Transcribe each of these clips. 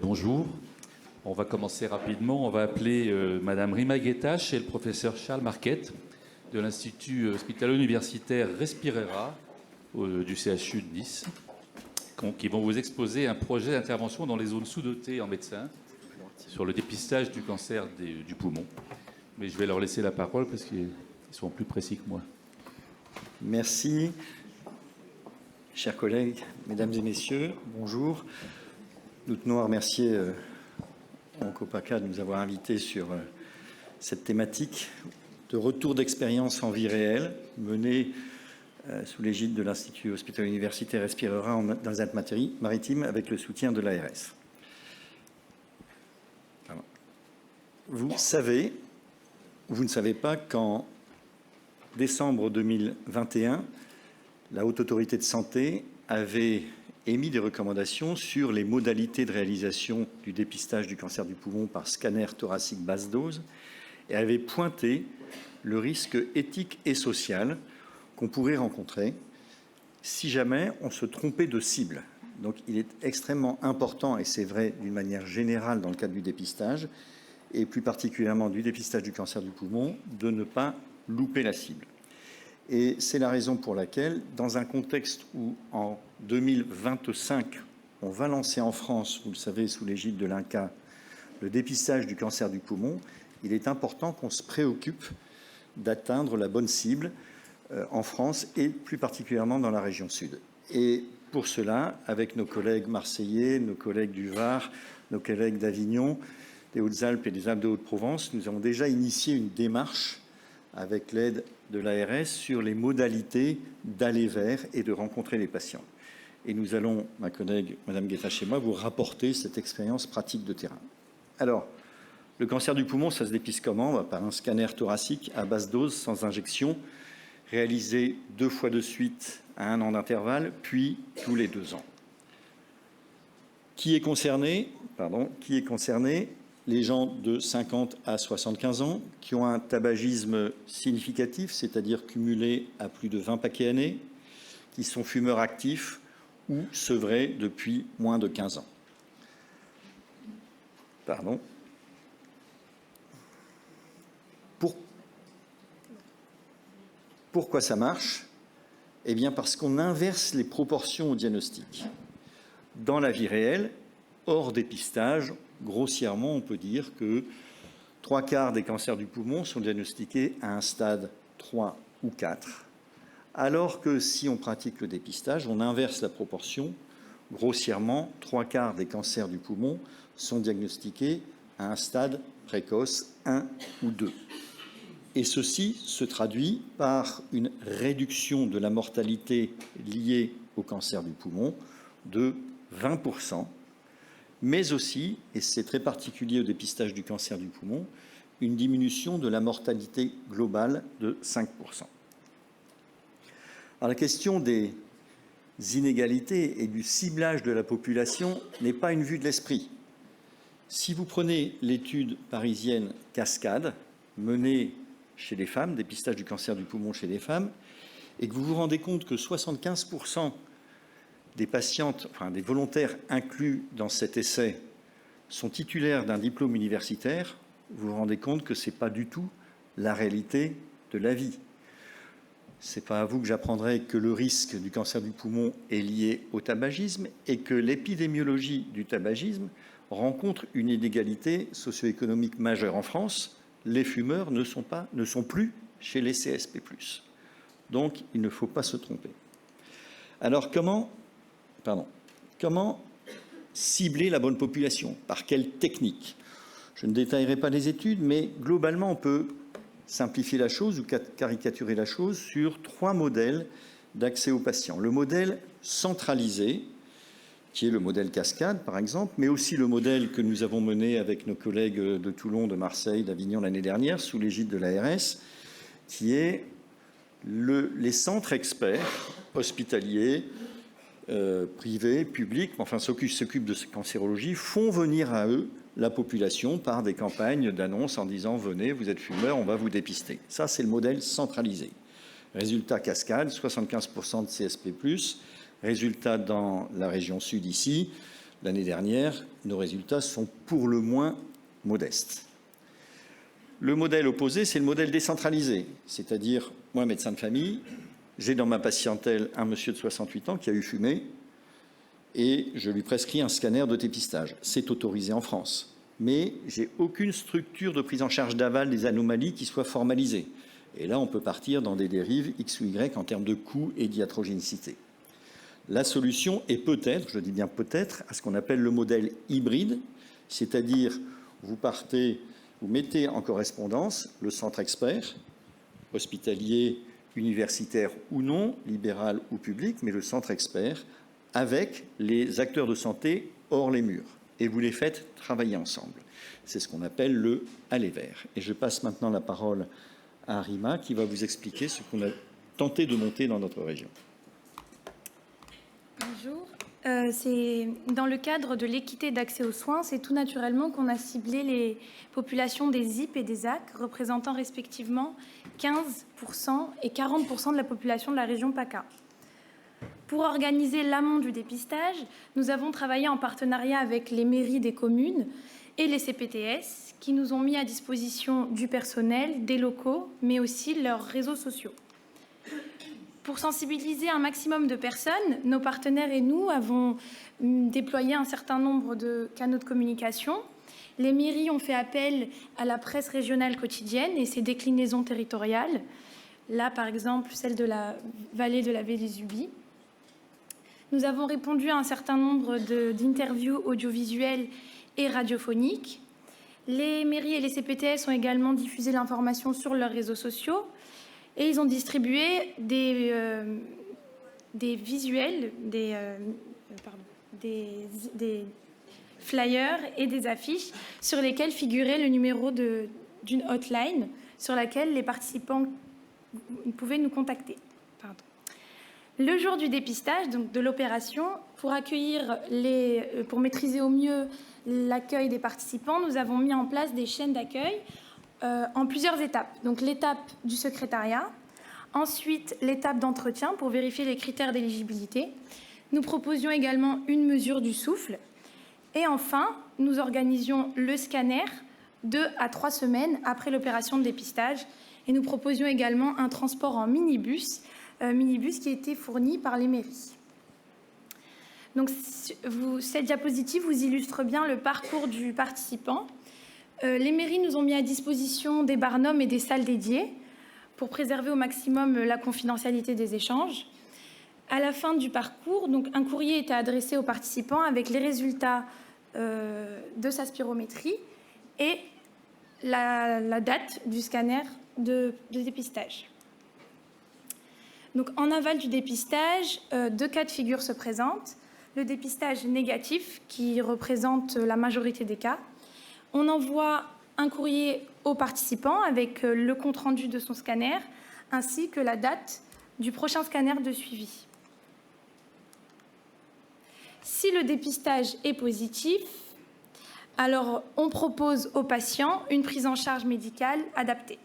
Bonjour. On va commencer rapidement. On va appeler Madame Rima Guettache et le professeur Charles Marquette de l'Institut hospitalo-universitaire Respirera du CHU de Nice, qui vont vous exposer un projet d'intervention dans les zones sous-dotées en médecins sur le dépistage du cancer du poumon. Mais je vais leur laisser la parole parce qu'ils sont plus précis que moi. Merci. Chers collègues, mesdames et messieurs, bonjour. Nous tenons à remercier Oncopaca de nous avoir invités sur cette thématique de retour d'expérience en vie réelle menée sous l'égide de l'Institut hospitalo-universitaire Respirera dans les Alpes-Maritimes avec le soutien de l'ARS. Vous savez, vous ne savez pas qu'en décembre 2021, la Haute Autorité de Santé avait émis des recommandations sur les modalités de réalisation du dépistage du cancer du poumon par scanner thoracique basse dose et avait pointé le risque éthique et social qu'on pourrait rencontrer si jamais on se trompait de cible. Donc il est extrêmement important, et c'est vrai d'une manière générale dans le cadre du dépistage, et plus particulièrement du dépistage du cancer du poumon, de ne pas louper la cible. Et c'est la raison pour laquelle, dans un contexte où, en 2025, on va lancer en France, vous le savez, sous l'égide de l'INCa, le dépistage du cancer du poumon, il est important qu'on se préoccupe d'atteindre la bonne cible en France et plus particulièrement dans la région sud. Et pour cela, avec nos collègues marseillais, nos collègues du Var, nos collègues d'Avignon, des Hautes-Alpes et des Alpes de Haute-Provence, nous avons déjà initié une démarche avec l'aide de l'ARS sur les modalités d'aller vers et de rencontrer les patients. Et nous allons, ma collègue Madame Guettache et moi, vous rapporter cette expérience pratique de terrain. Alors, le cancer du poumon, ça se dépiste comment? Par un scanner thoracique à basse dose, sans injection, réalisé 2 fois de suite à 1 an d'intervalle, puis tous les 2 ans. Qui est concerné? Les gens de 50 à 75 ans qui ont un tabagisme significatif, c'est-à-dire cumulé à plus de 20 paquets années, qui sont fumeurs actifs ou sevrés depuis moins de 15 ans. Pourquoi ça marche? Eh bien parce qu'on inverse les proportions au diagnostic. Dans la vie réelle, hors dépistage, grossièrement, on peut dire que 3/4 des cancers du poumon sont diagnostiqués à un stade 3 ou 4, alors que si on pratique le dépistage, on inverse la proportion. Grossièrement, 3/4 des cancers du poumon sont diagnostiqués à un stade précoce 1 ou 2. Et ceci se traduit par une réduction de la mortalité liée au cancer du poumon de 20%, mais aussi, et c'est très particulier au dépistage du cancer du poumon, une diminution de la mortalité globale de 5%. Alors, la question des inégalités et du ciblage de la population n'est pas une vue de l'esprit. Si vous prenez l'étude parisienne Cascade, menée chez les femmes, dépistage du cancer du poumon chez les femmes, et que vous vous rendez compte que 75% des patientes, des volontaires inclus dans cet essai sont titulaires d'un diplôme universitaire, vous vous rendez compte que ce n'est pas du tout la réalité de la vie. Ce n'est pas à vous que j'apprendrai que le risque du cancer du poumon est lié au tabagisme et que l'épidémiologie du tabagisme rencontre une inégalité socio-économique majeure. En France, les fumeurs ne sont plus chez les CSP+. Donc, il ne faut pas se tromper. Alors, comment cibler la bonne population? Par quelle technique? Je ne détaillerai pas les études, mais globalement, on peut simplifier la chose ou caricaturer la chose sur 3 modèles d'accès aux patients. Le modèle centralisé, qui est le modèle Cascade, par exemple, mais aussi le modèle que nous avons mené avec nos collègues de Toulon, de Marseille, d'Avignon l'année dernière, sous l'égide de l'ARS, qui est les centres experts hospitaliers, privés, publics, enfin ceux qui s'occupent de cancérologie, font venir à eux la population par des campagnes d'annonces en disant « Venez, vous êtes fumeur, on va vous dépister ». Ça, c'est le modèle centralisé. Résultat Cascade, 75% de CSP+, résultat dans la région sud ici, L'année dernière, nos résultats sont pour le moins modestes. Le modèle opposé, c'est le modèle décentralisé, c'est-à-dire, moi, médecin de famille, j'ai dans ma patientèle un monsieur de 68 ans qui a eu fumé et je lui prescris un scanner de dépistage. C'est autorisé en France, mais j'ai aucune structure de prise en charge d'aval des anomalies qui soit formalisée. Et là, on peut partir dans des dérives X ou Y en termes de coût et d'hiatrogénicité. La solution est peut-être, je dis bien peut-être, à ce qu'on appelle le modèle hybride, c'est-à-dire vous mettez en correspondance le centre expert, hospitalier, universitaire ou non, libéral ou public, mais le centre expert, avec les acteurs de santé hors les murs. Et vous les faites travailler ensemble. C'est ce qu'on appelle le aller vers. Et je passe maintenant la parole à Rima qui va vous expliquer ce qu'on a tenté de monter dans notre région. Bonjour. C'est dans le cadre de l'équité d'accès aux soins, c'est tout naturellement qu'on a ciblé les populations des ZIP et des ZAC, représentant respectivement 15% et 40% de la population de la région PACA. Pour organiser l'amont du dépistage, nous avons travaillé en partenariat avec les mairies des communes et les CPTS qui nous ont mis à disposition du personnel, des locaux, mais aussi leurs réseaux sociaux. Pour sensibiliser un maximum de personnes, nos partenaires et nous avons déployé un certain nombre de canaux de communication. Les mairies ont fait appel à la presse régionale quotidienne et ses déclinaisons territoriales. Là, par exemple, celle de la vallée de la Vélésubie. Nous avons répondu à un certain nombre d'interviews audiovisuelles et radiophoniques. Les mairies et les CPTS ont également diffusé l'information sur leurs réseaux sociaux. Et ils ont distribué des visuels, des flyers et des affiches sur lesquels figurait le numéro d'une hotline sur laquelle les participants pouvaient nous contacter. Le jour du dépistage, donc de l'opération, pour maîtriser au mieux l'accueil des participants, nous avons mis en place des chaînes d'accueil en plusieurs étapes. Donc l'étape du secrétariat, ensuite l'étape d'entretien pour vérifier les critères d'éligibilité. Nous proposions également une mesure du souffle. Et enfin, nous organisions le scanner 2 à 3 semaines après l'opération de dépistage. Et nous proposions également un transport en minibus qui a été fourni par les mairies. Donc cette diapositive vous illustre bien le parcours du participant. Les mairies nous ont mis à disposition des barnums et des salles dédiées pour préserver au maximum la confidentialité des échanges. À la fin du parcours, donc, un courrier était adressé aux participants avec les résultats de sa spirométrie et la date du scanner de dépistage. Donc, en aval du dépistage, 2 cas de figure se présentent. Le dépistage négatif, qui représente la majorité des cas. On envoie un courrier au participant avec le compte-rendu de son scanner ainsi que la date du prochain scanner de suivi. Si le dépistage est positif, alors on propose au patient une prise en charge médicale adaptée.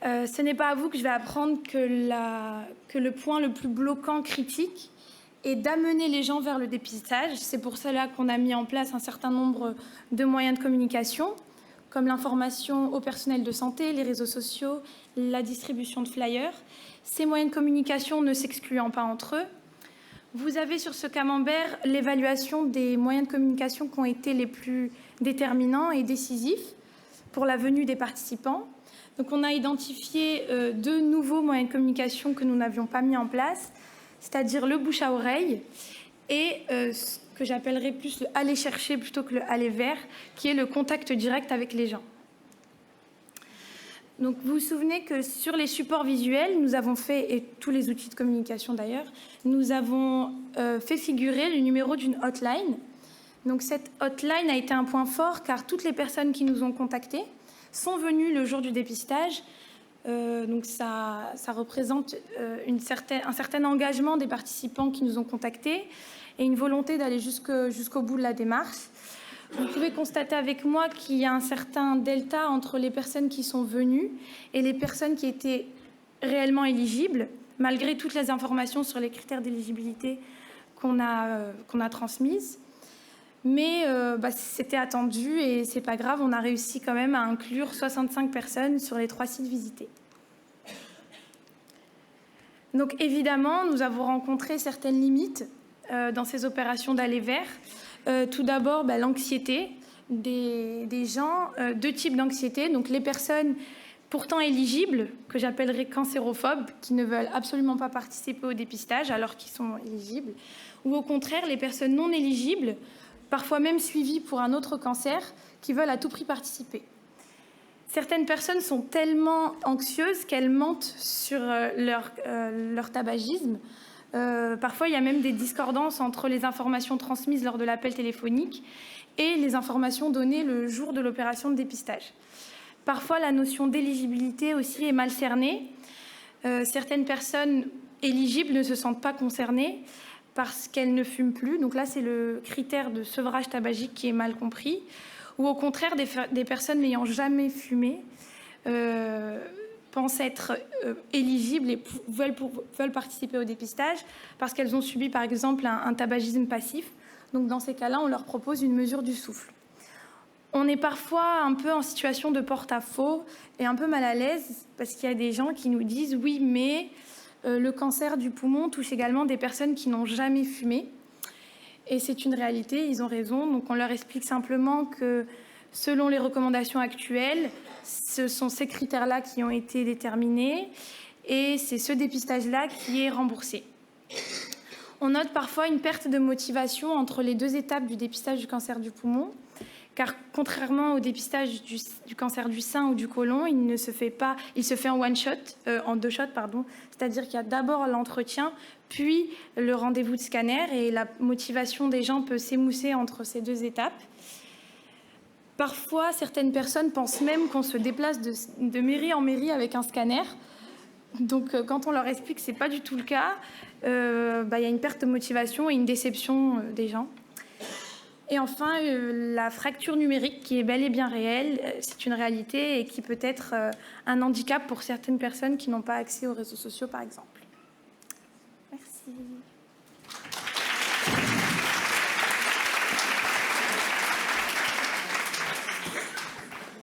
Ce n'est pas à vous que je vais apprendre que le point le plus bloquant, critique, et d'amener les gens vers le dépistage. C'est pour cela qu'on a mis en place un certain nombre de moyens de communication, comme l'information au personnel de santé, les réseaux sociaux, la distribution de flyers. Ces moyens de communication ne s'excluant pas entre eux. Vous avez sur ce camembert l'évaluation des moyens de communication qui ont été les plus déterminants et décisifs pour la venue des participants. Donc on a identifié 2 nouveaux moyens de communication que nous n'avions pas mis en place, c'est-à-dire le bouche à oreille et ce que j'appellerais plus le aller chercher plutôt que le aller vers, qui est le contact direct avec les gens. Donc vous vous souvenez que sur les supports visuels, nous avons fait, et tous les outils de communication d'ailleurs, nous avons fait figurer le numéro d'une hotline. Donc cette hotline a été un point fort car toutes les personnes qui nous ont contactés sont venues le jour du dépistage. Donc ça représente un certain engagement des participants qui nous ont contactés et une volonté d'aller jusqu'au bout de la démarche. Vous pouvez constater avec moi qu'il y a un certain delta entre les personnes qui sont venues et les personnes qui étaient réellement éligibles, malgré toutes les informations sur les critères d'éligibilité qu'on a transmises. Mais c'était attendu et c'est pas grave, on a réussi quand même à inclure 65 personnes sur les 3 sites visités. Donc évidemment, nous avons rencontré certaines limites dans ces opérations d'aller vers. Tout d'abord, l'anxiété des gens, 2 types d'anxiété. Donc les personnes pourtant éligibles, que j'appellerais cancérophobes, qui ne veulent absolument pas participer au dépistage alors qu'ils sont éligibles. Ou au contraire, les personnes non éligibles, parfois même suivies pour un autre cancer, qui veulent à tout prix participer. Certaines personnes sont tellement anxieuses qu'elles mentent sur leur tabagisme. Parfois, il y a même des discordances entre les informations transmises lors de l'appel téléphonique et les informations données le jour de l'opération de dépistage. Parfois, la notion d'éligibilité aussi est mal cernée. Certaines personnes éligibles ne se sentent pas concernées parce qu'elles ne fument plus. Donc là, c'est le critère de sevrage tabagique qui est mal compris. Ou au contraire, des personnes n'ayant jamais fumé pensent être éligibles et veulent participer au dépistage parce qu'elles ont subi, par exemple, un tabagisme passif. Donc dans ces cas-là, on leur propose une mesure du souffle. On est parfois un peu en situation de porte-à-faux et un peu mal à l'aise parce qu'il y a des gens qui nous disent « oui, mais le cancer du poumon touche également des personnes qui n'ont jamais fumé ». Et c'est une réalité, ils ont raison. Donc on leur explique simplement que selon les recommandations actuelles, ce sont ces critères-là qui ont été déterminés et c'est ce dépistage-là qui est remboursé. On note parfois une perte de motivation entre les 2 étapes du dépistage du cancer du poumon, car contrairement au dépistage du cancer du sein ou du côlon, il se fait en en 2 shots, c'est-à-dire qu'il y a d'abord l'entretien, puis le rendez-vous de scanner, et la motivation des gens peut s'émousser entre ces 2 étapes. Parfois, certaines personnes pensent même qu'on se déplace de mairie en mairie avec un scanner. Donc, quand on leur explique que ce n'est pas du tout le cas, y a une perte de motivation et une déception des gens. Et enfin, la fracture numérique qui est bel et bien réelle, c'est une réalité et qui peut être un handicap pour certaines personnes qui n'ont pas accès aux réseaux sociaux, par exemple. Merci.